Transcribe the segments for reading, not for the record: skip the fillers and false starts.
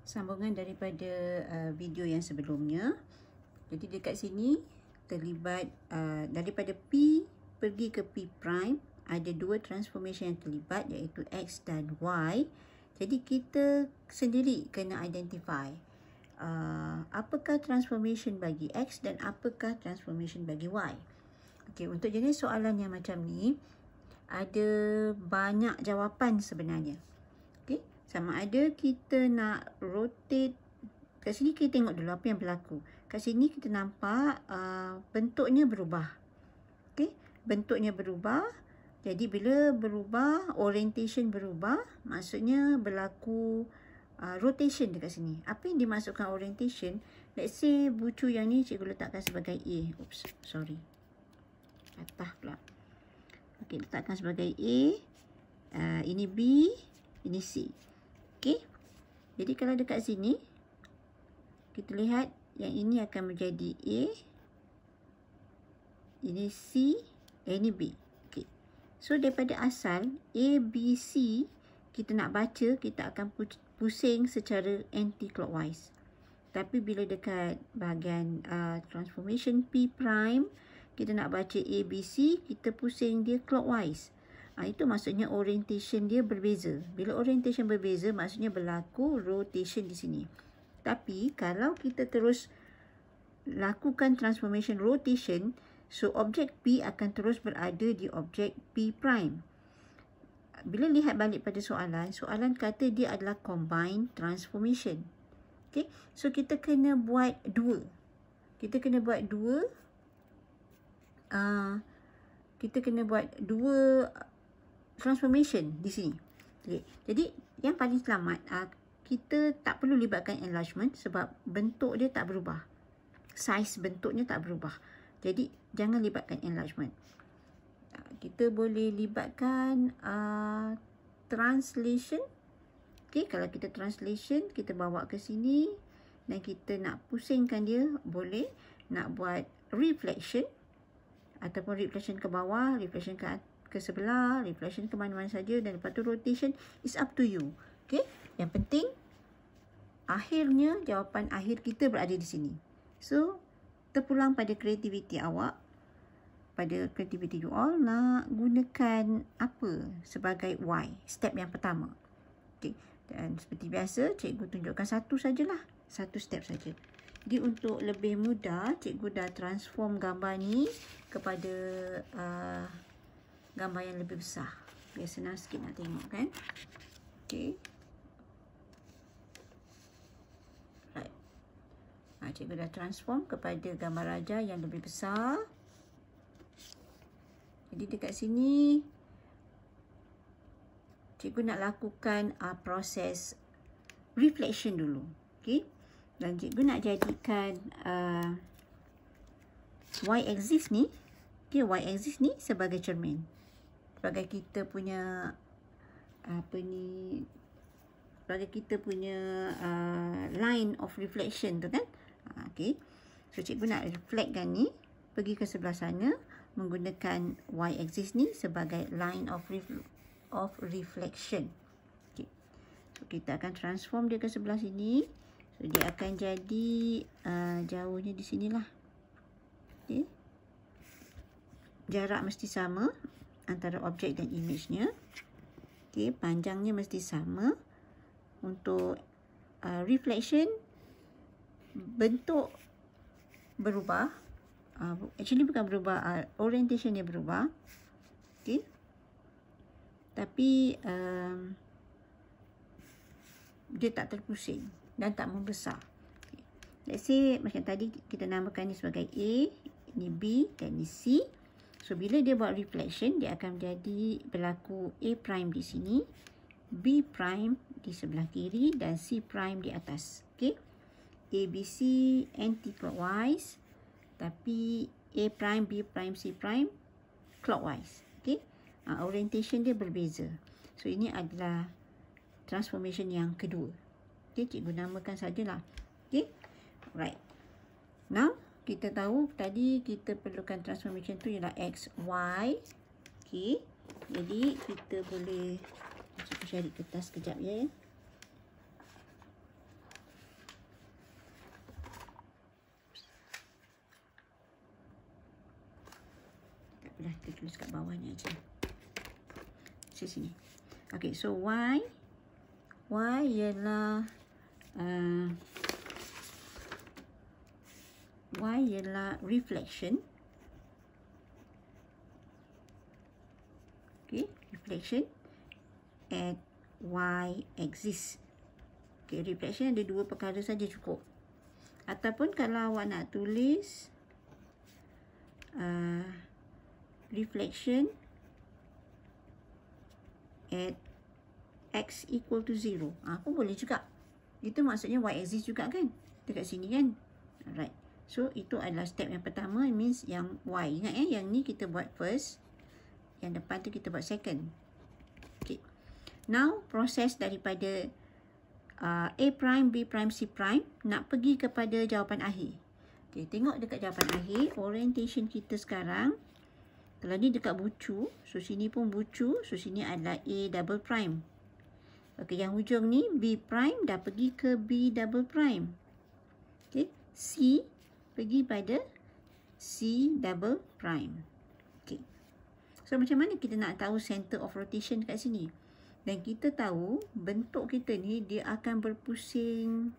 sambungan daripada video yang sebelumnya. Jadi dekat sini terlibat daripada P pergi ke P prime, ada dua transformation yang terlibat iaitu X dan Y. Jadi kita sendiri kena identify apakah transformation bagi X dan apakah transformation bagi Y. Okey, untuk jenis soalan yang macam ni ada banyak jawapan sebenarnya. Okey, sama ada kita nak rotate. Kat sini kita tengok dulu apa yang berlaku. Kat sini kita nampak bentuknya berubah. Okey, bentuknya berubah. Jadi bila berubah, orientation berubah, maksudnya berlaku rotation dekat sini. Apa yang dimaksudkan orientation? Let's say bucu yang ni cikgu letakkan sebagai A. Oops, sorry. Patah pula. Okey, letakkan sebagai A. Ini B, ini C. Okey. Jadi kalau dekat sini kita lihat yang ini akan menjadi A. Ini C, ini B. Okey. So daripada asal A, B, C kita nak baca, kita akan pusing secara anti-clockwise. Tapi bila dekat bahagian transformation P prime, kita nak baca A, B, C, kita pusing dia clockwise. Itu maksudnya orientation dia berbeza. Bila orientation berbeza, maksudnya berlaku rotation di sini. Tapi kalau kita terus lakukan transformation rotation, so objek P akan terus berada di objek P prime. Bila lihat balik pada soalan, soalan kata dia adalah combined transformation. Okay, so kita kena buat dua. Kita kena buat dua. Kita kena buat dua transformation di sini. Okay. Jadi yang paling selamat, kita tak perlu libatkan enlargement sebab bentuk dia tak berubah. Saiz bentuknya tak berubah. Jadi jangan libatkan enlargement. Kita boleh libatkan translation. Okay, kalau kita translation, kita bawa ke sini dan kita nak pusingkan dia, boleh. Nak buat reflection ataupun reflection ke bawah, reflection ke sebelah, reflection ke mana-mana saja, dan lepas tu rotation is up to you. Okay, yang penting akhirnya jawapan akhir kita berada di sini. So terpulang pada kreativiti awak, pada kreativiti you all, nak gunakan apa sebagai Y, step yang pertama. Okay, dan seperti biasa cikgu tunjukkan satu sajalah, satu step saja. Jadi untuk lebih mudah, cikgu dah transform gambar ni kepada gambar yang lebih besar. Biar senang sikit nak tengok kan. Okay. Right. Cikgu dah transform kepada gambar raja yang lebih besar. Jadi dekat sini cikgu nak lakukan proses reflection dulu. Okay. Dan cikgu nak jadikan y-axis ni, okay, y-axis ni sebagai cermin. Sebagai kita punya sebagai kita punya line of reflection tu kan. Okay. So cikgu nak reflectkan ni, pergi ke sebelah sana menggunakan y-axis ni sebagai line of reflection. Okay. So kita akan transform dia ke sebelah sini. So dia akan jadi jauhnya di sinilah. Okay. Jarak mesti sama antara objek dan image-nya. Okay, panjangnya mesti sama. Untuk reflection, bentuk berubah. Actually bukan berubah, orientation dia berubah. Okay. Tapi dia tak terpusing dan tak membesar. Okay. Let's say macam tadi kita namakan ni sebagai A, ini B dan ini C. So bila dia buat reflection, dia akan menjadi berlaku A prime di sini, B prime di sebelah kiri dan C prime di atas. Okay. A, B, C anti-clockwise, tapi A prime, B prime, C prime clockwise. Okay. Orientation dia berbeza. So ini adalah transformation yang kedua. Okay, cikgu namakan sajalah. Okay. Alright. Now kita tahu tadi kita perlukan transformation tu ialah X, Y. Okay. Jadi kita boleh, cikgu cari kertas kejap ya. dah, kita tulis kat bawah ni aja. Sini. Okay, so Y ialah reflection. Okay, reflection at Y axis. Okay, reflection ada dua perkara saja cukup. Ataupun kalau awak nak tulis reflection at x equal to 0. Pun boleh juga. Itu maksudnya y axis juga kan? Dekat sini kan? Alright. So, itu adalah step yang pertama. It means yang y. Ingat yang ni kita buat first. Yang depan tu kita buat second. Okay. Now, proses daripada A prime, B prime, C prime nak pergi kepada jawapan akhir. Okay, tengok dekat jawapan akhir. Orientation kita sekarang. Kalau ni dekat bucu, so sini pun bucu, so sini adalah A double prime. Okey, yang hujung ni B prime dah pergi ke B double prime. Okey, C pergi pada C double prime. Okey. So macam mana kita nak tahu center of rotation dekat sini? Dan kita tahu bentuk kita ni dia akan berpusing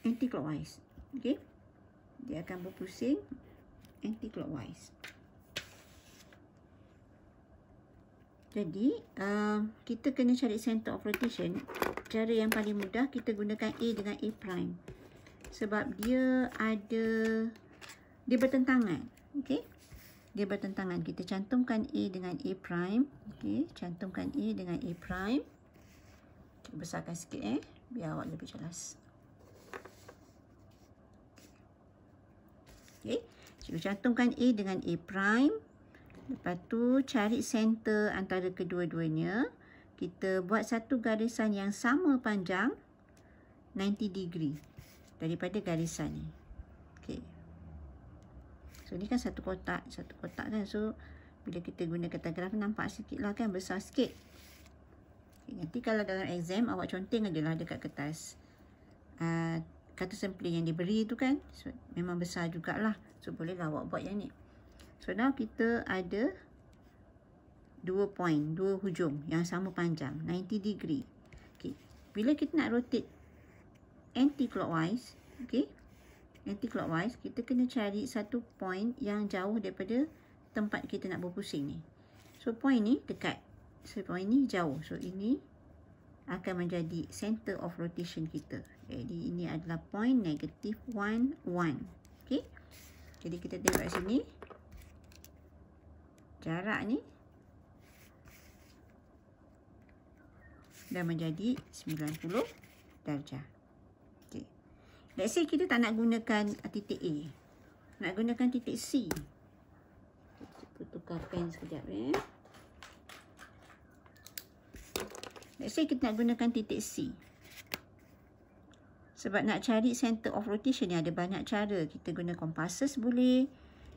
anti-clockwise. Okey. Dia akan berpusing anti-clockwise. Jadi, kita kena cari center of rotation. Cara yang paling mudah, kita gunakan A dengan A prime. Sebab dia bertentangan. Okay? Dia bertentangan. Kita cantumkan A dengan A prime. Okay? Cantumkan A dengan A prime. Kita besarkan sikit biar awak lebih jelas. Okay? Kita cantumkan A dengan A prime. Lepas tu cari center antara kedua-duanya. Kita buat satu garisan yang sama panjang 90 degree daripada garisan ni. Okey. So ni kan satu kotak kan. So bila kita guna kata graf nampak sikit lah kan, besar sikit. Okay, nanti kalau dalam exam awak conteng adalah dekat kertas kata sampling yang diberi tu kan. So memang besar jugalah. So bolehlah awak buat yang ni. So, now kita ada 2 point, 2 hujung yang sama panjang, 90 degree. Okay. Bila kita nak rotate anti-clockwise, okay, anti-clockwise, kita kena cari satu point yang jauh daripada tempat kita nak berpusing ni. So, point ni dekat. So, point ni jauh. So, ini akan menjadi center of rotation kita. Jadi, ini adalah point negative 1, 1. Okay. Jadi, kita tengok kat sini. Jarak ni dah menjadi 90 darjah. Okay. Let's say kita tak nak gunakan titik A. Nak gunakan titik C. Kita tukar pen sekejap Let's say kita nak gunakan titik C. Sebab nak cari center of rotation ni ada banyak cara. Kita guna compasses boleh.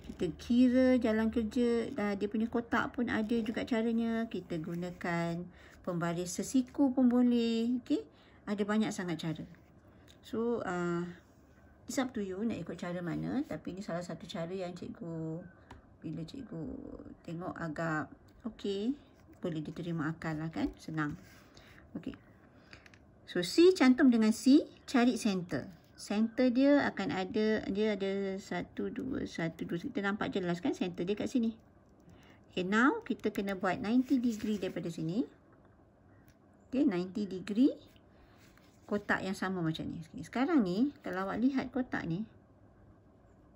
Kita kira jalan kerja, dia punya kotak pun ada juga caranya. Kita gunakan pembaris sesiku pun boleh. Okay? Ada banyak sangat cara. So, it's up to you nak ikut cara mana. Tapi ini salah satu cara yang cikgu, bila cikgu tengok agak okay, boleh diterima akal lah kan. Senang. Okay. So, C cantum dengan C, cari center. Center dia akan ada, dia ada 1, 2, 1, 2. Kita nampak jelas kan center dia kat sini. Okay, now kita kena buat 90 degree daripada sini. Okay, 90 degree. Kotak yang sama macam ni. Okay, sekarang ni, kalau awak lihat kotak ni.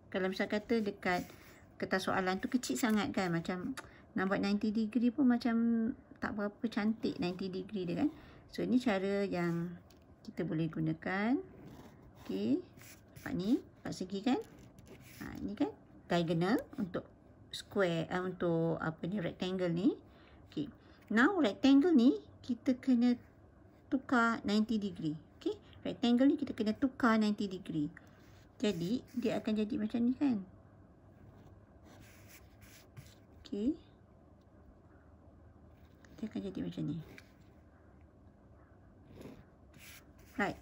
Kalau misal kata dekat kertas soalan tu kecil sangat kan. Macam nak buat 90 degree pun macam tak berapa cantik 90 degree dia kan. So, ini cara yang kita boleh gunakan. Okay, nampak ni, nampak segi kan? Ni kan diagonal untuk square, untuk apa ni, rectangle ni. Okay, now rectangle ni kita kena tukar 90 degree. Okay, rectangle ni kita kena tukar 90 degree. Jadi, dia akan jadi macam ni kan? Okay, dia akan jadi macam ni. Right.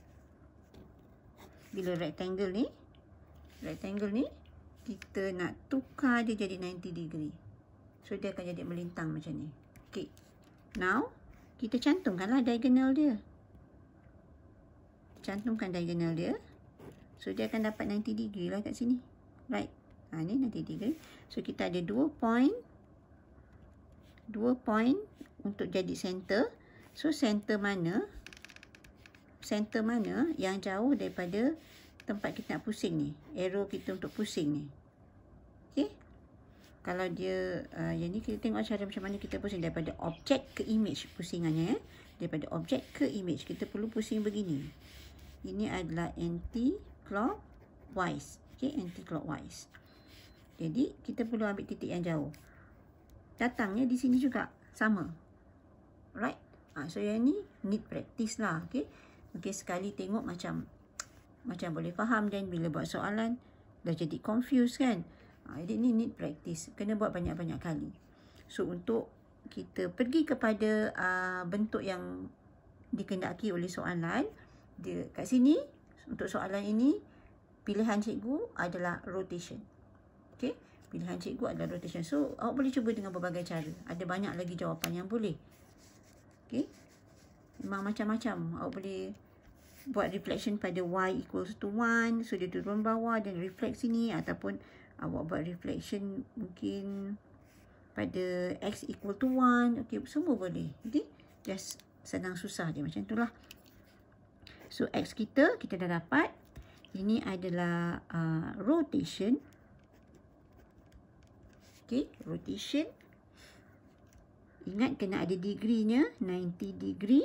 Bila rectangle ni kita nak tukar dia jadi 90 degree. So, dia akan jadi melintang macam ni. Okay. Now, kita cantumkanlah diagonal dia. Cantumkan diagonal dia. So, dia akan dapat 90 degree lah kat sini. Right. Ni 90 degree. So, kita ada 2 point. 2 point untuk jadi center. So, center mana yang jauh daripada tempat kita nak pusing ni. Arrow kita untuk pusing ni. Okay. Kalau dia, yang ni kita tengok cara macam mana kita pusing. Daripada objek ke image pusingannya. Daripada objek ke image. Kita perlu pusing begini. Ini adalah anti-clockwise. Okay, anti-clockwise. Jadi, kita perlu ambil titik yang jauh. Datangnya di sini juga. Sama. Right? So, yang ni need practice lah. Okay. Okay, sekali tengok macam boleh faham. Dan bila buat soalan, dah jadi confused kan. Jadi ni need practice. Kena buat banyak-banyak kali. So, untuk kita pergi kepada bentuk yang dikendaki oleh soalan, dia kat sini, untuk soalan ini, pilihan cikgu adalah rotation. Okay? Pilihan cikgu adalah rotation. So, awak boleh cuba dengan berbagai cara. Ada banyak lagi jawapan yang boleh. Okay? Memang macam-macam. Awak boleh buat reflection pada y equals to 1. So, dia turun bawah dan reflect sini. Ataupun awak buat reflection mungkin pada x equal to 1. Okay, semua boleh. Okay? Just senang susah je macam itulah. So, x kita dah dapat. Ini adalah rotation. Okay, rotation. Ingat kena ada degree-nya. 90 degree.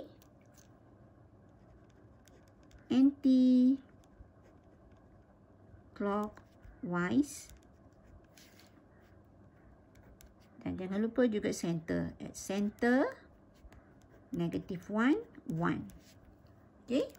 Anti-clockwise. Dan jangan lupa juga center. At center, -1, 1. Okay.